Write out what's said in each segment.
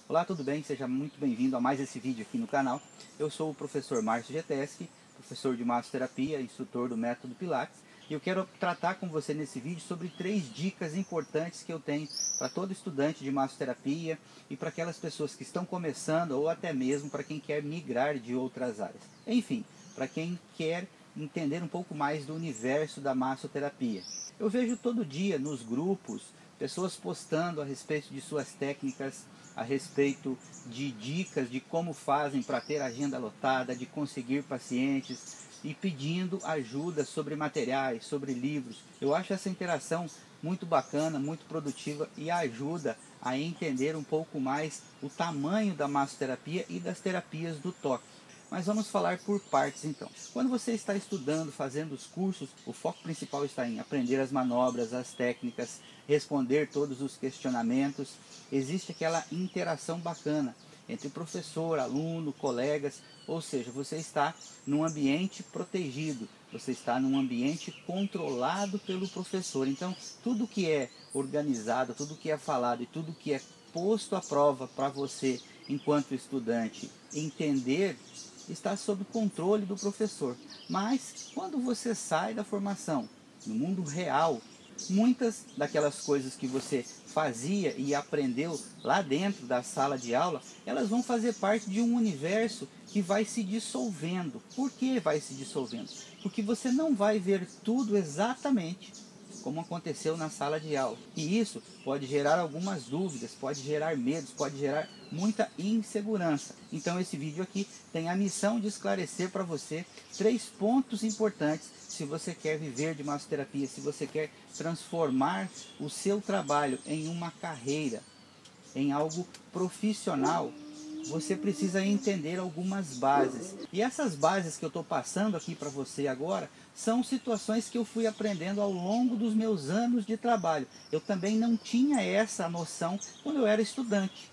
Olá, tudo bem? Seja muito bem-vindo a mais esse vídeo aqui no canal. Eu sou o professor Márcio Geteschi, professor de massoterapia, instrutor do método Pilates, e eu quero tratar com você nesse vídeo sobre 3 dicas importantes que eu tenho para todo estudante de massoterapia e para aquelas pessoas que estão começando ou até mesmo para quem quer migrar de outras áreas. Enfim, para quem quer entender um pouco mais do universo da massoterapia. Eu vejo todo dia nos grupos pessoas postando a respeito de suas técnicas, a respeito de dicas de como fazem para ter agenda lotada, de conseguir pacientes e pedindo ajuda sobre materiais, sobre livros. Eu acho essa interação muito bacana, muito produtiva e ajuda a entender um pouco mais o tamanho da massoterapia e das terapias do toque. Mas vamos falar por partes então. Quando você está estudando, fazendo os cursos, o foco principal está em aprender as manobras, as técnicas, responder todos os questionamentos. Existe aquela interação bacana entre professor, aluno, colegas, ou seja, você está num ambiente protegido, você está num ambiente controlado pelo professor. Então, tudo que é organizado, tudo que é falado e tudo que é posto à prova para você, enquanto estudante, entender, está sob controle do professor. Mas quando você sai da formação no mundo real, muitas daquelas coisas que você fazia e aprendeu lá dentro da sala de aula, elas vão fazer parte de um universo que vai se dissolvendo. Por que vai se dissolvendo? Porque você não vai ver tudo exatamente como aconteceu na sala de aula. E isso pode gerar algumas dúvidas, pode gerar medos, pode gerar muita insegurança. Então esse vídeo aqui tem a missão de esclarecer para você 3 pontos importantes se você quer viver de massoterapia, se você quer transformar o seu trabalho em uma carreira, em algo profissional. Você precisa entender algumas bases. E essas bases que eu estou passando aqui para você agora são situações que eu fui aprendendo ao longo dos meus anos de trabalho. Eu também não tinha essa noção quando eu era estudante.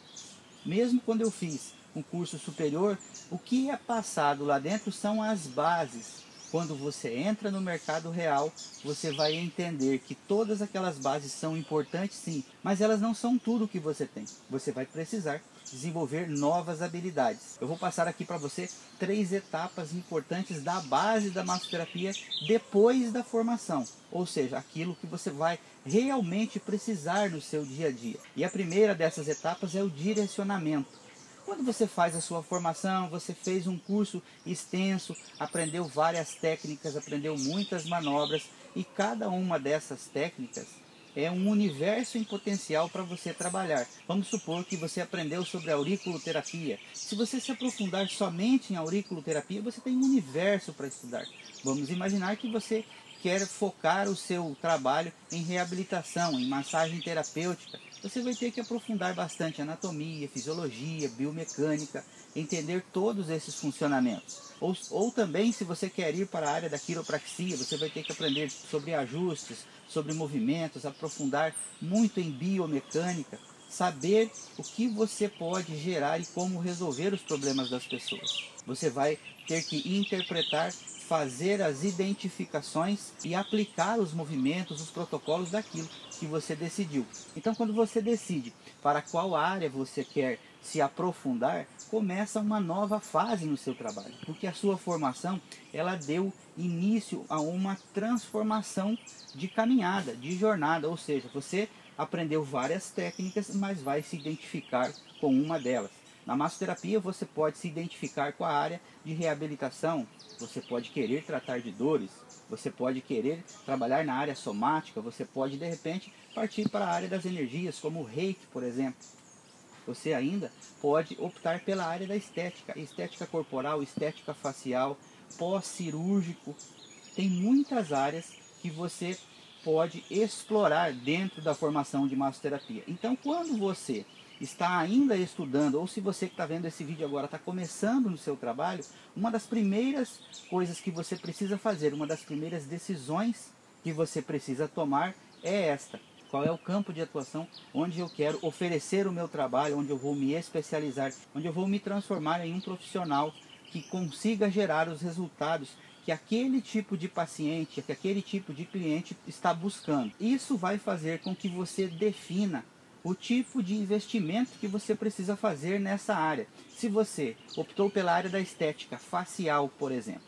Mesmo quando eu fiz um curso superior, o que é passado lá dentro são as bases. Quando você entra no mercado real, você vai entender que todas aquelas bases são importantes sim, mas elas não são tudo o que você tem. Você vai precisar desenvolver novas habilidades. Eu vou passar aqui para você 3 etapas importantes da base da massoterapia depois da formação, ou seja, aquilo que você vai realmente precisar no seu dia a dia. E a primeira dessas etapas é o direcionamento. Quando você faz a sua formação, você fez um curso extenso, aprendeu várias técnicas, aprendeu muitas manobras, e cada uma dessas técnicas é um universo em potencial para você trabalhar. Vamos supor que você aprendeu sobre auriculoterapia. Se você se aprofundar somente em auriculoterapia, você tem um universo para estudar. Vamos imaginar que você quer focar o seu trabalho em reabilitação, em massagem terapêutica. Você vai ter que aprofundar bastante anatomia, fisiologia, biomecânica, entender todos esses funcionamentos. Ou também, se você quer ir para a área da quiropraxia, você vai ter que aprender sobre ajustes, sobre movimentos, aprofundar muito em biomecânica, saber o que você pode gerar e como resolver os problemas das pessoas. Você vai ter que interpretar, fazer as identificações e aplicar os movimentos, os protocolos daquilo que você decidiu. Então, quando você decide para qual área você quer se aprofundar, começa uma nova fase no seu trabalho, porque a sua formação ela deu início a uma transformação de caminhada, de jornada, ou seja, você aprendeu várias técnicas, mas vai se identificar com uma delas. Na massoterapia você pode se identificar com a área de reabilitação, você pode querer tratar de dores, você pode querer trabalhar na área somática, você pode de repente partir para a área das energias, como o reiki, por exemplo. Você ainda pode optar pela área da estética, estética corporal, estética facial, pós-cirúrgico. Tem muitas áreas que você pode explorar dentro da formação de massoterapia. Então, quando você está ainda estudando, ou se você que está vendo esse vídeo agora está começando no seu trabalho, uma das primeiras coisas que você precisa fazer, uma das primeiras decisões que você precisa tomar é esta. Qual é o campo de atuação onde eu quero oferecer o meu trabalho, onde eu vou me especializar, onde eu vou me transformar em um profissional que consiga gerar os resultados que aquele tipo de paciente, que aquele tipo de cliente está buscando. Isso vai fazer com que você defina o tipo de investimento que você precisa fazer nessa área. Se você optou pela área da estética facial, por exemplo,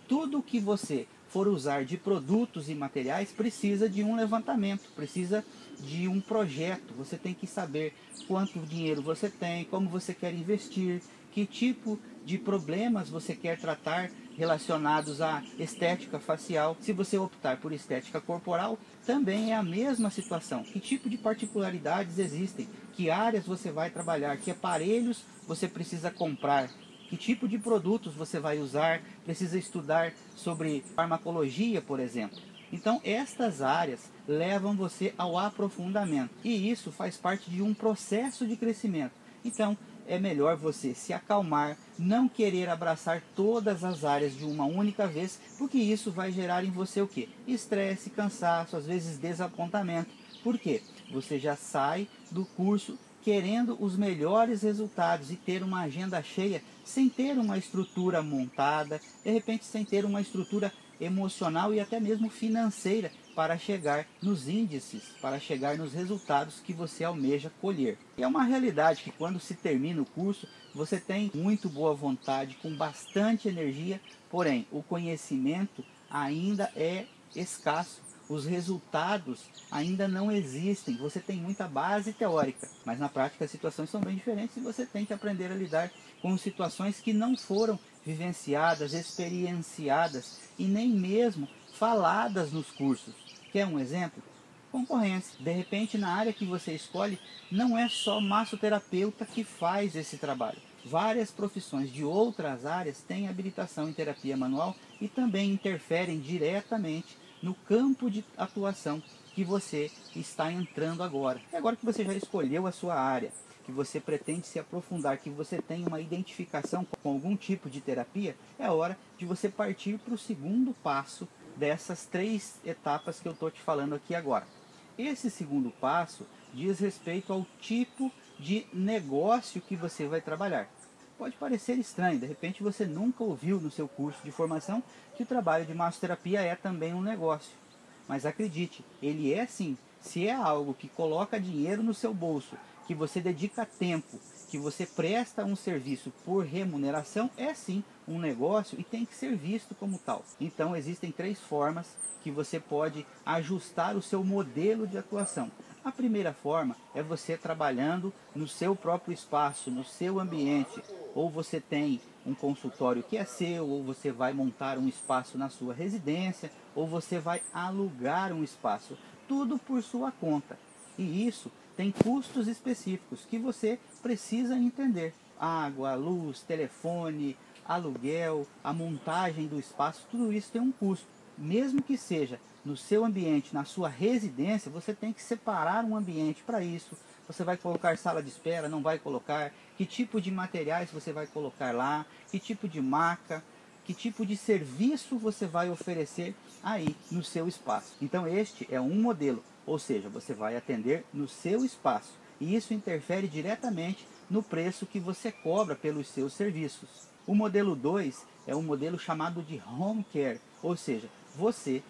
tudo que você for usar de produtos e materiais precisa de um levantamento, precisa de um projeto. Você tem que saber quanto dinheiro você tem, como você quer investir, que tipo de problemas você quer tratar relacionados à estética facial. Se você optar por estética corporal, também é a mesma situação. Que tipo de particularidades existem? Que áreas você vai trabalhar? Que aparelhos você precisa comprar? Que tipo de produtos você vai usar? Precisa estudar sobre farmacologia, por exemplo. Então, estas áreas levam você ao aprofundamento. E isso faz parte de um processo de crescimento. Então, é melhor você se acalmar, não querer abraçar todas as áreas de uma única vez, porque isso vai gerar em você o quê? Estresse, cansaço, às vezes desapontamento. Por quê? Você já sai do curso querendo os melhores resultados e ter uma agenda cheia sem ter uma estrutura montada, de repente sem ter uma estrutura emocional e até mesmo financeira para chegar nos índices, para chegar nos resultados que você almeja colher. E é uma realidade que quando se termina o curso, você tem muito boa vontade, com bastante energia, porém o conhecimento ainda é escasso. Os resultados ainda não existem. Você tem muita base teórica, mas na prática as situações são bem diferentes e você tem que aprender a lidar com situações que não foram vivenciadas, experienciadas e nem mesmo faladas nos cursos. Quer um exemplo? Concorrência. De repente, na área que você escolhe, não é só massoterapeuta que faz esse trabalho. Várias profissões de outras áreas têm habilitação em terapia manual e também interferem diretamente no campo de atuação que você está entrando agora. E agora que você já escolheu a sua área, que você pretende se aprofundar, que você tem uma identificação com algum tipo de terapia, é hora de você partir para o segundo passo dessas 3 etapas que eu estou te falando aqui agora. Esse segundo passo diz respeito ao tipo de negócio que você vai trabalhar. Pode parecer estranho, de repente você nunca ouviu no seu curso de formação que o trabalho de massoterapia é também um negócio. Mas acredite, ele é sim. Se é algo que coloca dinheiro no seu bolso, que você dedica tempo, que você presta um serviço por remuneração, é sim um negócio e tem que ser visto como tal. Então existem 3 formas que você pode ajustar o seu modelo de atuação. A primeira forma é você trabalhando no seu próprio espaço, no seu ambiente. Ou você tem um consultório que é seu, ou você vai montar um espaço na sua residência, ou você vai alugar um espaço. Tudo por sua conta. E isso tem custos específicos que você precisa entender. Água, luz, telefone, aluguel, a montagem do espaço, tudo isso tem um custo. Mesmo que seja no seu ambiente, na sua residência, você tem que separar um ambiente para isso. Você vai colocar sala de espera, não vai colocar? Que tipo de materiais você vai colocar lá? Que tipo de maca? Que tipo de serviço você vai oferecer aí no seu espaço? Então este é um modelo, ou seja, você vai atender no seu espaço. E isso interfere diretamente no preço que você cobra pelos seus serviços. O modelo 2 é um modelo chamado de home care, ou seja, você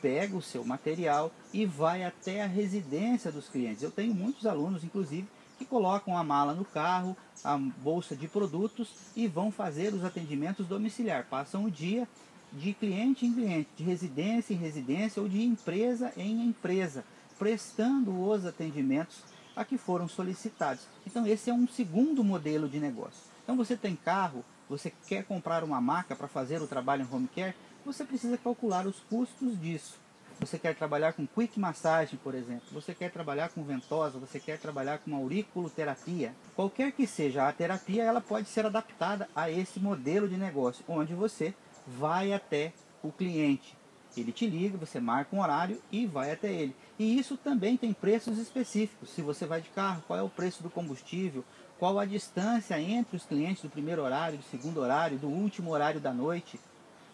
pega o seu material e vai até a residência dos clientes. Eu tenho muitos alunos, inclusive, que colocam a mala no carro, a bolsa de produtos e vão fazer os atendimentos domiciliar. Passam o dia de cliente em cliente, de residência em residência ou de empresa em empresa, prestando os atendimentos a que foram solicitados. Então esse é um segundo modelo de negócio. Então você tem carro, você quer comprar uma maca para fazer o trabalho em home care, você precisa calcular os custos disso. Você quer trabalhar com quick massagem, por exemplo, você quer trabalhar com ventosa, você quer trabalhar com auriculoterapia. Qualquer que seja a terapia, ela pode ser adaptada a esse modelo de negócio, onde você vai até o cliente. Ele te liga, você marca um horário e vai até ele. E isso também tem preços específicos. Se você vai de carro, qual é o preço do combustível, qual a distância entre os clientes do primeiro horário, do segundo horário, do último horário da noite.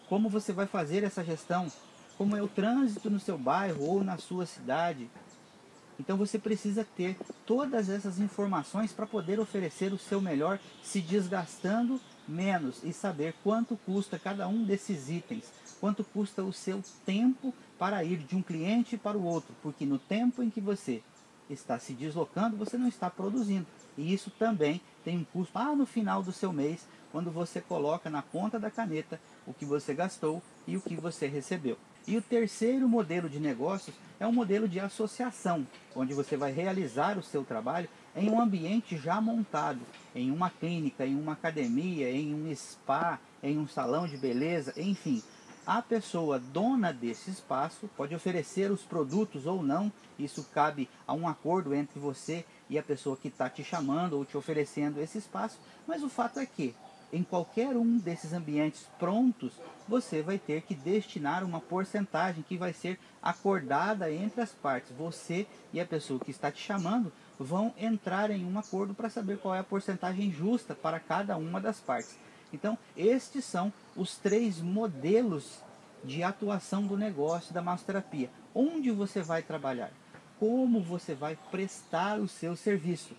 Como você vai fazer essa gestão? Como é o trânsito no seu bairro ou na sua cidade? Então você precisa ter todas essas informações para poder oferecer o seu melhor, se desgastando menos e saber quanto custa cada um desses itens, quanto custa o seu tempo para ir de um cliente para o outro, porque no tempo em que você está se deslocando, você não está produzindo. E isso também tem um custo lá no final do seu mês, quando você coloca na ponta da caneta o que você gastou e o que você recebeu. E o terceiro modelo de negócios é um modelo de associação, onde você vai realizar o seu trabalho em um ambiente já montado, em uma clínica, em uma academia, em um spa, em um salão de beleza, enfim. A pessoa dona desse espaço pode oferecer os produtos ou não, isso cabe a um acordo entre você e a pessoa que está te chamando ou te oferecendo esse espaço, mas o fato é que em qualquer um desses ambientes prontos, você vai ter que destinar uma porcentagem que vai ser acordada entre as partes. Você e a pessoa que está te chamando vão entrar em um acordo para saber qual é a porcentagem justa para cada uma das partes. Então, estes são os 3 modelos de atuação do negócio da massoterapia. Onde você vai trabalhar? Como você vai prestar o seu serviço?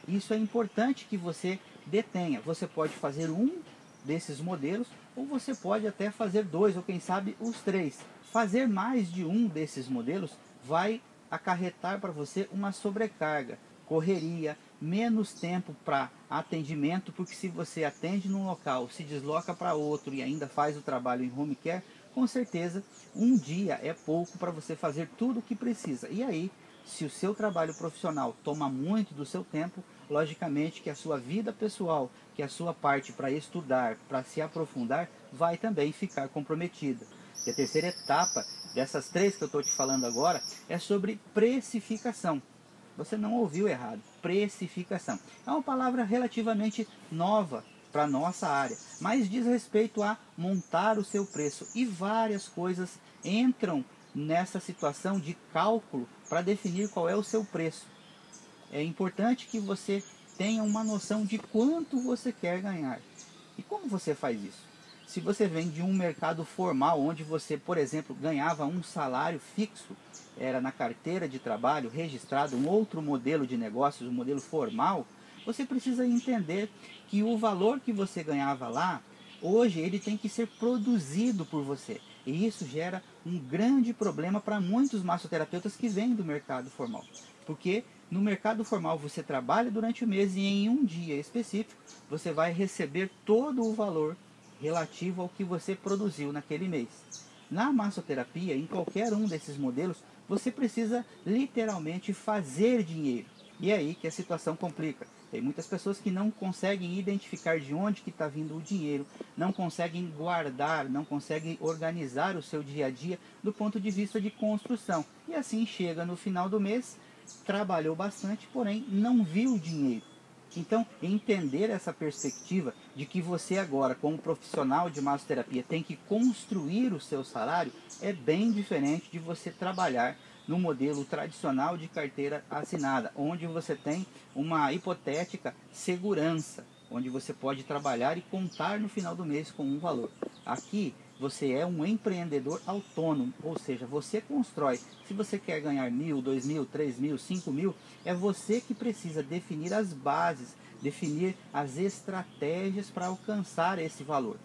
Isso é importante que você detenha. Você pode fazer um desses modelos, ou você pode até fazer 2, ou quem sabe os 3. Fazer mais de um desses modelos vai acarretar para você uma sobrecarga, correria, menos tempo para atendimento, porque se você atende num local, se desloca para outro e ainda faz o trabalho em home care, com certeza um dia é pouco para você fazer tudo o que precisa. E aí, se o seu trabalho profissional toma muito do seu tempo, logicamente que a sua vida pessoal, que a sua parte para estudar, para se aprofundar, vai também ficar comprometida. E a terceira etapa dessas 3 que eu estou te falando agora é sobre precificação. Você não ouviu errado, precificação. É uma palavra relativamente nova para a nossa área, mas diz respeito a montar o seu preço. E várias coisas entram nessa situação de cálculo para definir qual é o seu preço. É importante que você tenha uma noção de quanto você quer ganhar. E como você faz isso? Se você vem de um mercado formal, onde você, por exemplo, ganhava um salário fixo, era na carteira de trabalho registrado, um outro modelo de negócios, um modelo formal, você precisa entender que o valor que você ganhava lá, hoje ele tem que ser produzido por você. E isso gera um grande problema para muitos massoterapeutas que vêm do mercado formal. Porque no mercado formal você trabalha durante o mês e em um dia específico você vai receber todo o valor relativo ao que você produziu naquele mês. Na massoterapia, em qualquer um desses modelos, você precisa literalmente fazer dinheiro. E é aí que a situação complica. Tem muitas pessoas que não conseguem identificar de onde que está vindo o dinheiro, não conseguem guardar, não conseguem organizar o seu dia a dia do ponto de vista de construção. E assim chega no final do mês, trabalhou bastante, porém não viu o dinheiro. Então, entender essa perspectiva de que você agora, como profissional de massoterapia, tem que construir o seu salário, é bem diferente de você trabalhar no modelo tradicional de carteira assinada, onde você tem uma hipotética segurança, onde você pode trabalhar e contar no final do mês com um valor. Aqui, você é um empreendedor autônomo, ou seja, você constrói. Se você quer ganhar 1.000, 2.000, 3.000, 5.000, é você que precisa definir as bases, definir as estratégias para alcançar esse valor.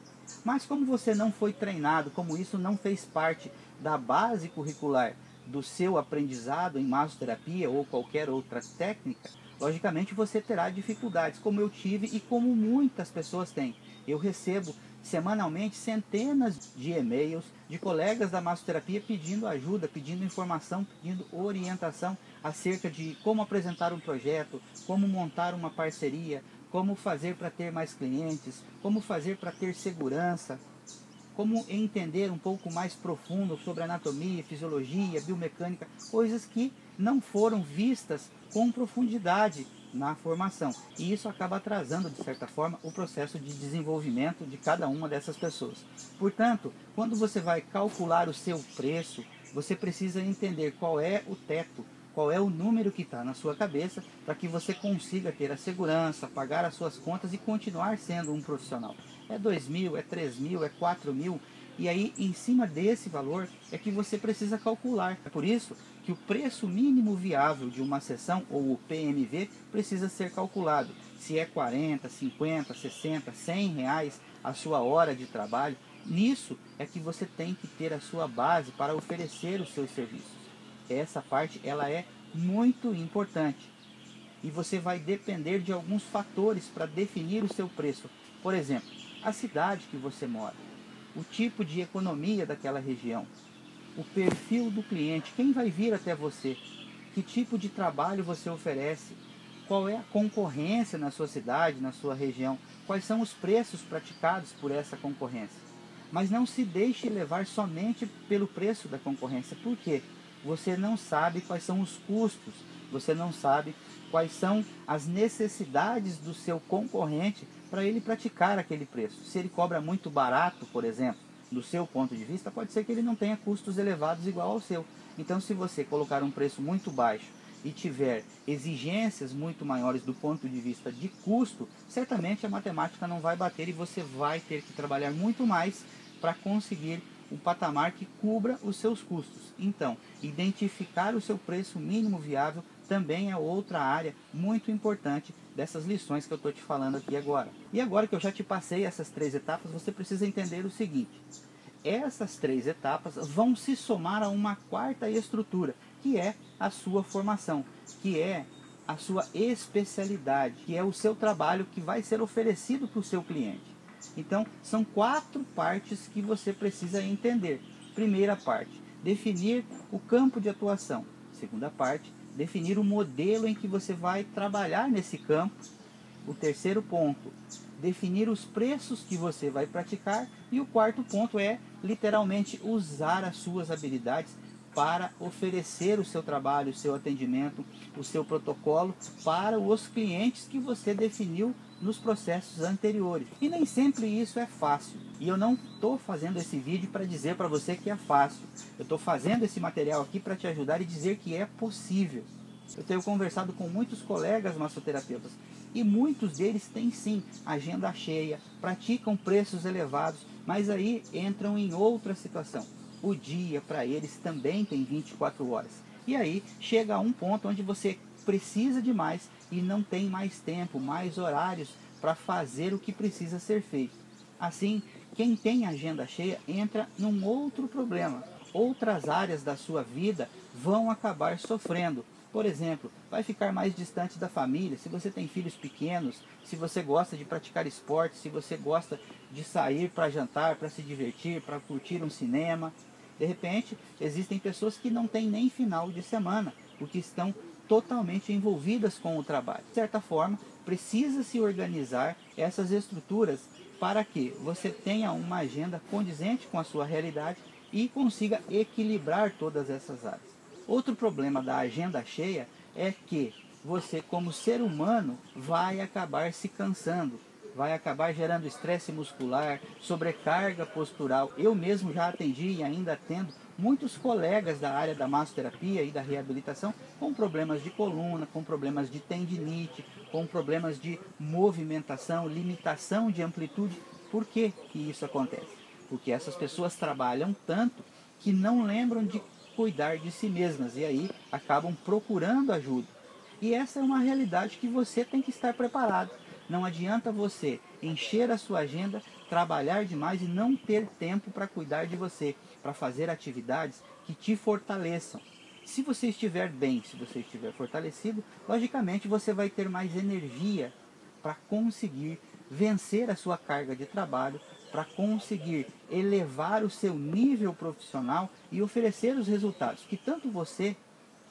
Mas como você não foi treinado, como isso não fez parte da base curricular do seu aprendizado em massoterapia ou qualquer outra técnica, logicamente você terá dificuldades, como eu tive e como muitas pessoas têm. Eu recebo semanalmente centenas de e-mails de colegas da massoterapia pedindo ajuda, pedindo informação, pedindo orientação acerca de como apresentar um projeto, como montar uma parceria, como fazer para ter mais clientes, como fazer para ter segurança, como entender um pouco mais profundo sobre anatomia, fisiologia, biomecânica, coisas que não foram vistas com profundidade na formação. E isso acaba atrasando, de certa forma, o processo de desenvolvimento de cada uma dessas pessoas. Portanto, quando você vai calcular o seu preço, você precisa entender qual é o teto, qual é o número que está na sua cabeça, para que você consiga ter a segurança, pagar as suas contas e continuar sendo um profissional. É 2.000, é 3.000, é 4.000, e aí em cima desse valor é que você precisa calcular. É por isso que o preço mínimo viável de uma sessão, ou o PMV, precisa ser calculado. Se é 40, 50, 60, 100 reais a sua hora de trabalho, nisso é que você tem que ter a sua base para oferecer os seus serviços. Essa parte ela é muito importante. E você vai depender de alguns fatores para definir o seu preço. Por exemplo, a cidade que você mora, o tipo de economia daquela região, o perfil do cliente, quem vai vir até você, que tipo de trabalho você oferece, qual é a concorrência na sua cidade, na sua região, quais são os preços praticados por essa concorrência. Mas não se deixe levar somente pelo preço da concorrência. Por quê? Você não sabe quais são os custos, você não sabe quais são as necessidades do seu concorrente para ele praticar aquele preço. Se ele cobra muito barato, por exemplo, do seu ponto de vista, pode ser que ele não tenha custos elevados igual ao seu. Então, se você colocar um preço muito baixo e tiver exigências muito maiores do ponto de vista de custo, certamente a matemática não vai bater e você vai ter que trabalhar muito mais para conseguir um patamar que cubra os seus custos. Então, identificar o seu preço mínimo viável também é outra área muito importante dessas lições que eu estou te falando aqui agora. E agora que eu já te passei essas 3 etapas, você precisa entender o seguinte: essas 3 etapas vão se somar a uma 4ª estrutura, que é a sua formação, que é a sua especialidade, que é o seu trabalho que vai ser oferecido para o seu cliente. Então, são 4 partes que você precisa entender. Primeira parte, definir o campo de atuação. Segunda parte, definir o modelo em que você vai trabalhar nesse campo. O terceiro ponto, definir os preços que você vai praticar. E o 4º ponto é, literalmente, usar as suas habilidades para oferecer o seu trabalho, o seu atendimento, o seu protocolo para os clientes que você definiu nos processos anteriores. E nem sempre isso é fácil. E eu não estou fazendo esse vídeo para dizer para você que é fácil. Eu estou fazendo esse material aqui para te ajudar e dizer que é possível. Eu tenho conversado com muitos colegas massoterapeutas e muitos deles têm sim agenda cheia, praticam preços elevados, mas aí entram em outra situação. O dia para eles também tem 24 horas. E aí chega a um ponto onde você precisa de mais e não tem mais tempo, mais horários para fazer o que precisa ser feito. Assim, quem tem agenda cheia entra num outro problema. Outras áreas da sua vida vão acabar sofrendo. Por exemplo, vai ficar mais distante da família, se você tem filhos pequenos, se você gosta de praticar esporte, se você gosta de sair para jantar, para se divertir, para curtir um cinema. De repente, existem pessoas que não têm nem final de semana, porque estão totalmente envolvidas com o trabalho. De certa forma, precisa se organizar essas estruturas para que você tenha uma agenda condizente com a sua realidade e consiga equilibrar todas essas áreas. Outro problema da agenda cheia é que você, como ser humano, vai acabar se cansando, vai acabar gerando estresse muscular, sobrecarga postural. Eu mesmo já atendi e ainda atendo muitos colegas da área da massoterapia e da reabilitação com problemas de coluna, com problemas de tendinite, com problemas de movimentação, limitação de amplitude. Por que isso acontece? Porque essas pessoas trabalham tanto que não lembram de cuidar de si mesmas e aí acabam procurando ajuda. E essa é uma realidade que você tem que estar preparado. Não adianta você encher a sua agenda, trabalhar demais e não ter tempo para cuidar de você, para fazer atividades que te fortaleçam. Se você estiver bem, se você estiver fortalecido, logicamente você vai ter mais energia para conseguir vencer a sua carga de trabalho, para conseguir elevar o seu nível profissional e oferecer os resultados que tanto você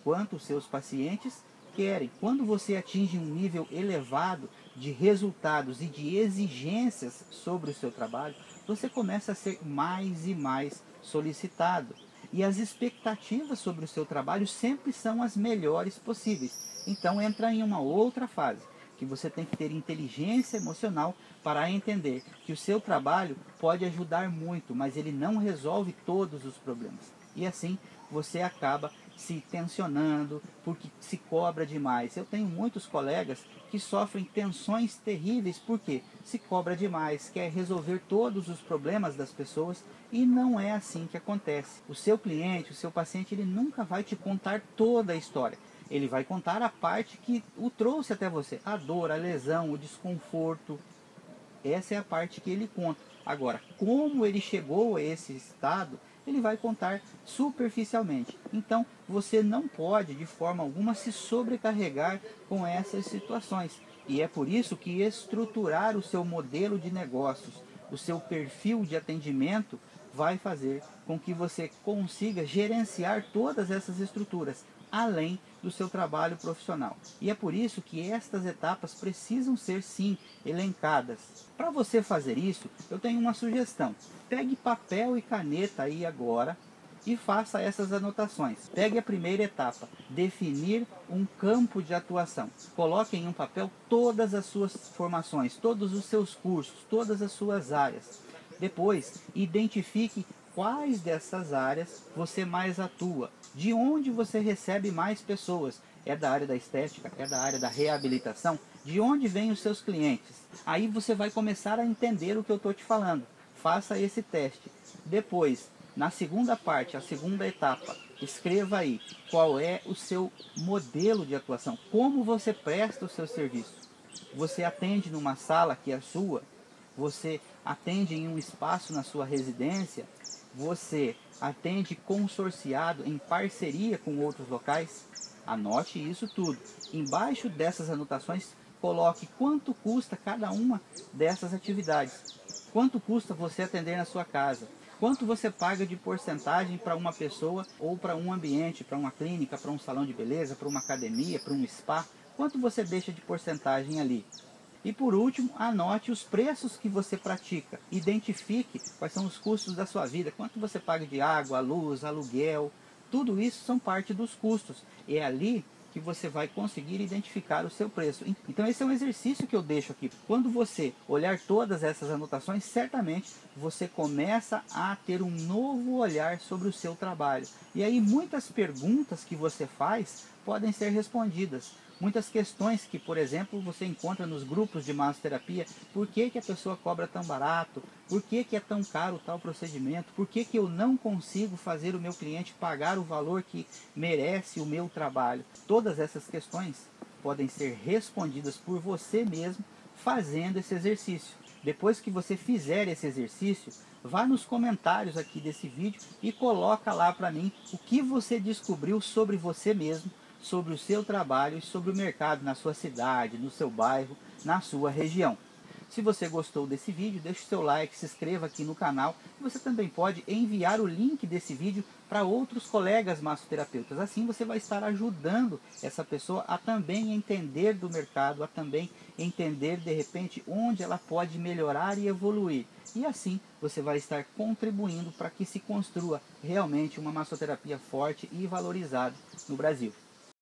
quanto os seus pacientes querem. Quando você atinge um nível elevado de resultados e de exigências sobre o seu trabalho, você começa a ser mais e mais solicitado. E as expectativas sobre o seu trabalho sempre são as melhores possíveis. Então entra em uma outra fase, que você tem que ter inteligência emocional para entender que o seu trabalho pode ajudar muito, mas ele não resolve todos os problemas. E assim você acaba se tensionando porque se cobra demais. Eu tenho muitos colegas que sofrem tensões terríveis porque se cobra demais, quer resolver todos os problemas das pessoas e não é assim que acontece. O seu cliente, o seu paciente, ele nunca vai te contar toda a história. Ele vai contar a parte que o trouxe até você, a dor, a lesão, o desconforto. Essa é a parte que ele conta. Agora, como ele chegou a esse estado, ele vai contar superficialmente. Então, você não pode, de forma alguma, se sobrecarregar com essas situações. E é por isso que estruturar o seu modelo de negócios, o seu perfil de atendimento, vai fazer com que você consiga gerenciar todas essas estruturas, além do seu trabalho profissional. E é por isso que estas etapas precisam ser, sim, elencadas. Para você fazer isso, eu tenho uma sugestão. Pegue papel e caneta aí agora e faça essas anotações. Pegue a primeira etapa, definir um campo de atuação. Coloque em um papel todas as suas formações, todos os seus cursos, todas as suas áreas. Depois, identifique quais dessas áreas você mais atua, de onde você recebe mais pessoas. É da área da estética, é da área da reabilitação, de onde vêm os seus clientes. Aí você vai começar a entender o que eu estou te falando. Faça esse teste. Depois, na segunda parte, a segunda etapa, escreva aí qual é o seu modelo de atuação, como você presta o seu serviço. Você atende numa sala que é sua? Você atende em um espaço na sua residência? Você atende consorciado em parceria com outros locais? Anote isso tudo. Embaixo dessas anotações, coloque quanto custa cada uma dessas atividades. Quanto custa você atender na sua casa? Quanto você paga de porcentagem para uma pessoa ou para um ambiente, para uma clínica, para um salão de beleza, para uma academia, para um spa? Quanto você deixa de porcentagem ali? E por último, anote os preços que você pratica. Identifique quais são os custos da sua vida. Quanto você paga de água, luz, aluguel. Tudo isso são parte dos custos. É ali que você vai conseguir identificar o seu preço. Então esse é um exercício que eu deixo aqui. Quando você olhar todas essas anotações, certamente você começa a ter um novo olhar sobre o seu trabalho. E aí muitas perguntas que você faz podem ser respondidas. Muitas questões que, por exemplo, você encontra nos grupos de massoterapia. Por que a pessoa cobra tão barato? Por que é tão caro tal procedimento? Por que eu não consigo fazer o meu cliente pagar o valor que merece o meu trabalho? Todas essas questões podem ser respondidas por você mesmo fazendo esse exercício. Depois que você fizer esse exercício, vá nos comentários aqui desse vídeo e coloca lá para mim o que você descobriu sobre você mesmo, sobre o seu trabalho e sobre o mercado na sua cidade, no seu bairro, na sua região. Se você gostou desse vídeo, deixe seu like, se inscreva aqui no canal. Você também pode enviar o link desse vídeo para outros colegas massoterapeutas. Assim você vai estar ajudando essa pessoa a também entender do mercado, a também entender de repente onde ela pode melhorar e evoluir. E assim você vai estar contribuindo para que se construa realmente uma massoterapia forte e valorizada no Brasil.